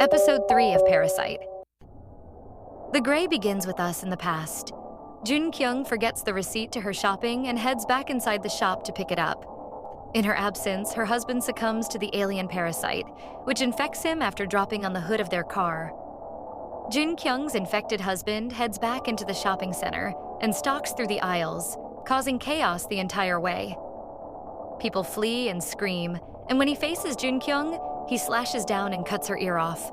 Episode 3 of Parasite. The Gray begins with us in the past. Jun Kyung forgets the receipt to her shopping and heads back inside the shop to pick it up. In her absence, her husband succumbs to the alien parasite, which infects him after dropping on the hood of their car. Jun Kyung's infected husband heads back into the shopping center and stalks through the aisles, causing chaos the entire way. People flee and scream, and when he faces Jun Kyung, he slashes down and cuts her ear off.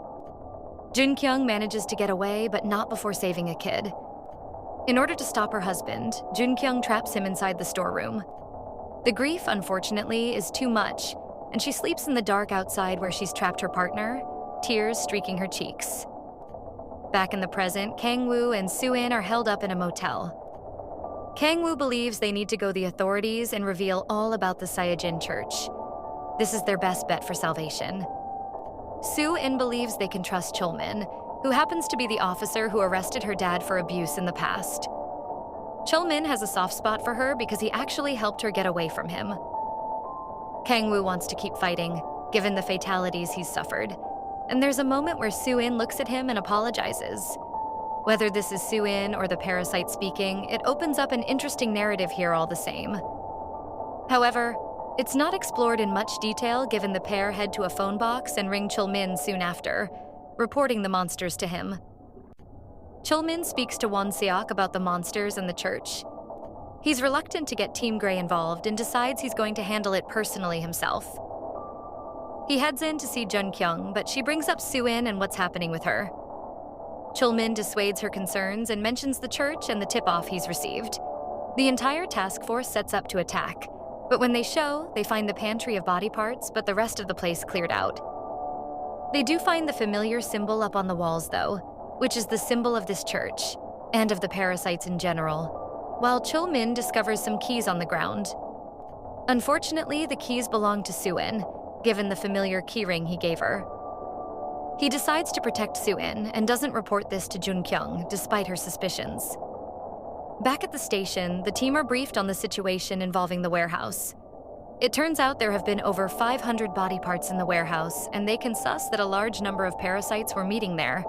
Jun Kyung manages to get away, but not before saving a kid. In order to stop her husband, Jun Kyung traps him inside the storeroom. The grief, unfortunately, is too much, and she sleeps in the dark outside where she's trapped her partner, tears streaking her cheeks. Back in the present, Kang-woo and Soo-in are held up in a motel. Kang-woo believes they need to go to the authorities and reveal all about the Saiyajin Church. This is their best bet for salvation. Soo-in believes they can trust Chol-min, who happens to be the officer who arrested her dad for abuse in the past. Chol-min has a soft spot for her because he actually helped her get away from him. Kang-woo wants to keep fighting, given the fatalities he's suffered, and there's a moment where Soo-in looks at him and apologizes. Whether this is Soo-in or the parasite speaking, it opens up an interesting narrative here all the same. However, it's not explored in much detail given the pair head to a phone box and ring Chol-min soon after, reporting the monsters to him. Chol-min speaks to Won-seok about the monsters and the church. He's reluctant to get Team Gray involved and decides he's going to handle it personally himself. He heads in to see Jun Kyung, but she brings up Soo-in and what's happening with her. Chol-min dissuades her concerns and mentions the church and the tip-off he's received. The entire task force sets up to attack. But when they show, they find the pantry of body parts, but the rest of the place cleared out. They do find the familiar symbol up on the walls, though, which is the symbol of this church, and of the parasites in general, while Chol-min discovers some keys on the ground. Unfortunately, the keys belong to Soo-in, given the familiar keyring he gave her. He decides to protect Soo-in and doesn't report this to Jun Kyung, despite her suspicions. Back at the station, the team are briefed on the situation involving the warehouse. It turns out there have been over 500 body parts in the warehouse, and they can suss that a large number of parasites were meeting there.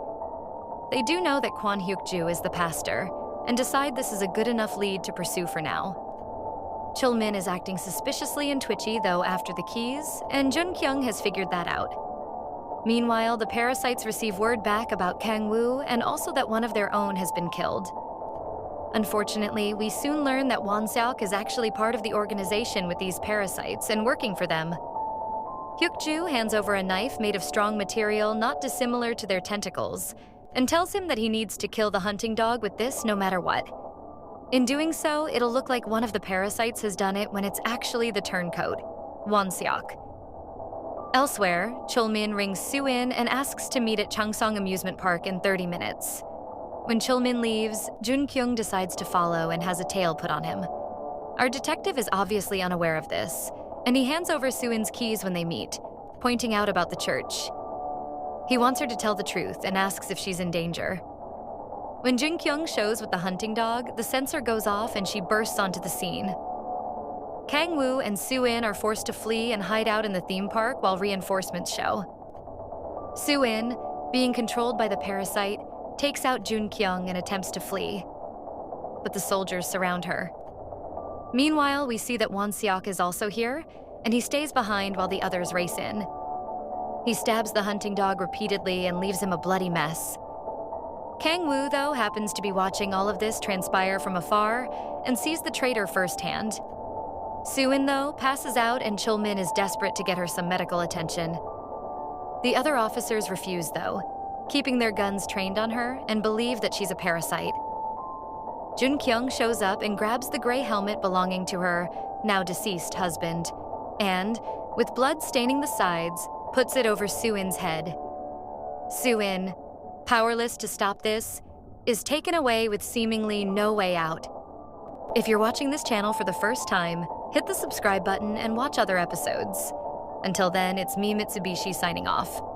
They do know that Kwon Hyuk-ju is the pastor, and decide this is a good enough lead to pursue for now. Chol-min is acting suspiciously and twitchy, though, after the keys, and Jun Kyung has figured that out. Meanwhile, the parasites receive word back about Kang-woo and also that one of their own has been killed. Unfortunately, we soon learn that Won-seok is actually part of the organization with these parasites and working for them. Hyuk-ju hands over a knife made of strong material not dissimilar to their tentacles, and tells him that he needs to kill the hunting dog with this no matter what. In doing so, it'll look like one of the parasites has done it when it's actually the turncoat, Won-seok. Elsewhere, Chol-min rings Soo-in and asks to meet at Changsong Amusement Park in 30 minutes. When Chol-min leaves, Jun Kyung decides to follow and has a tail put on him. Our detective is obviously unaware of this, and he hands over Soo-in's keys when they meet, pointing out about the church. He wants her to tell the truth and asks if she's in danger. When Jun Kyung shows with the hunting dog, the sensor goes off and she bursts onto the scene. Kang-woo and Soo-in are forced to flee and hide out in the theme park while reinforcements show. Soo-in, being controlled by the parasite, takes out Jun Kyung and attempts to flee, but the soldiers surround her. Meanwhile, we see that Won-seok is also here, and he stays behind while the others race in. He stabs the hunting dog repeatedly and leaves him a bloody mess. Kang-woo, though, happens to be watching all of this transpire from afar and sees the traitor firsthand. Soo-in, though, passes out and Chol-min is desperate to get her some medical attention. The other officers refuse, though, keeping their guns trained on her and believe that she's a parasite. Jun Kyung shows up and grabs the gray helmet belonging to her now-deceased husband, and, with blood staining the sides, puts it over Soo-in's head. Soo-in, powerless to stop this, is taken away with seemingly no way out. If you're watching this channel for the first time, hit the subscribe button and watch other episodes. Until then, it's me, Mitsubishi, signing off.